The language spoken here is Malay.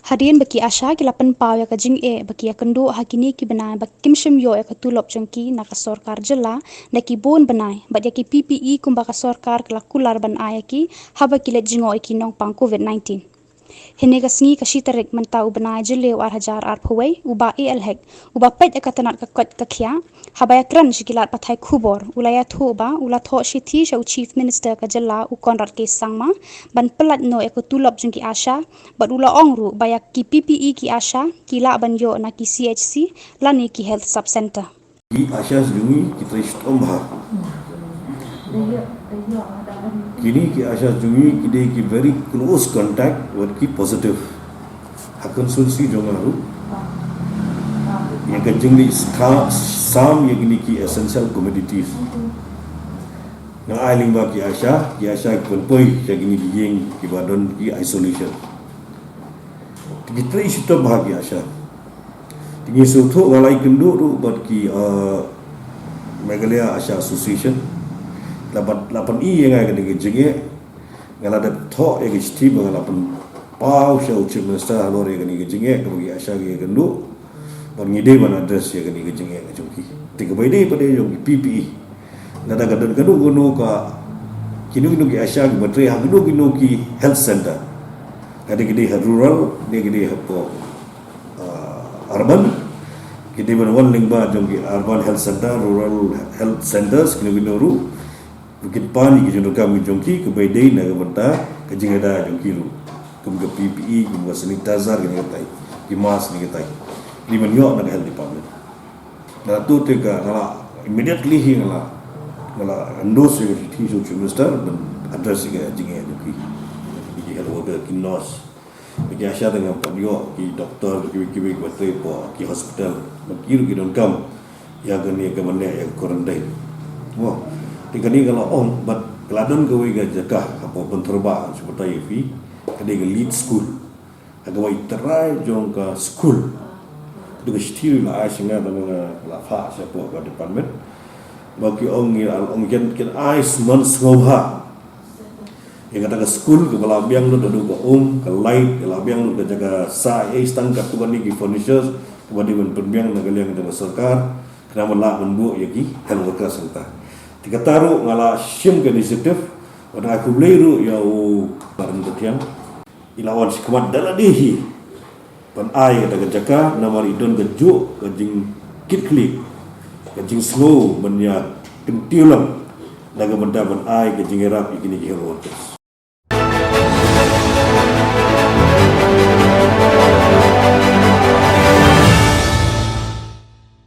Hadian baki Asha ki lapan pau ya kajing baki ya kendo hakini ki benai bakim shim yo ya katulop jengki na ka sorkar jela na ki bon benai ba ya ki PPE kumba ka sorkar kala kular ban aya ki haba ki le jingo ki nong pang COVID-19. Hene ka sngi ka shitarik manta u benai jele war hajar ar phawai uba elhek uba pet ya katanat ka kot ka khya haba ya kran shikilat pathai khubor ulaya tho ba ula tho shithi shau chief minister ka jela u konrat ke sangma ban pelat no ya katulop jengki Asha but ula ongru ba ya ki PPE ki Asha ki la ban yo na ki CHC lani ki health sub center. Ki Asha Jungi kita istombha. Kini ki Asha Jungi kita ki very close contact with ki positive. Akan sulsi jongaru. Yang kajeng di sam yang kini ki essential commodities. Nang ailing ba ki Asha ki konpoi yang kini ki yeng ki badon ki isolation. Kita istombha ki Asha. Tinggi suatu ngalai kenduk tu buat ki Meghalaya Asha Association. Lapan yang ada kena kerja ngala ada thok yang isti lapan pau shau chief minister halor yang kena kerja kalau Asha yang kenduk buat ngide mana address yang kena kerja ngajungki. Tiga bayi pada jungki PPE. Nada kadang gunu ka kinu ki Asha ki bateri gunu ki health center. Ada gede rural, dia gede urban. Kita berwan lingba jongki urban health center, rural health centers kini ru bukit pani ki jono kami jongki ke baidai na gabanta ke jingada jongki ru ke PPE ke sanitizer kini katai ki mask ni katai ni menyo na health department na tu tega ngala immediately hi ngala endorse ke chief minister dan address ke jingada jongki ki health worker ki nurse bagi Asha dengan panyo ki doktor ki bateri po ki hospital makiru ki dongkam yang kini ke mana yang quarantine wah tingkani kalau bat keladon ke wei jakah apa penterba seperti fi kade ke lead school ada wei terai jong ke school tu ke still la asinga dengan la fa siapa ke department bagi ong ken ais months ngauha yang kata ke school ke balabiang tu duduk ke ke light ke labiang tu jaga sa tangkap tu ni ki furnitures kepada penbiang negara yang kita serkar kena melak menbuat yaki health worker serta tiga taruh ngala sim ke inisiatif pada aku beliru ya barang tetiang ilawan si kemat daladihi pan ai kata jaka nama idon kejuk kejing kit-klik kejing slow benya kentiulam daga benda ban ai kejing erap ikini health workers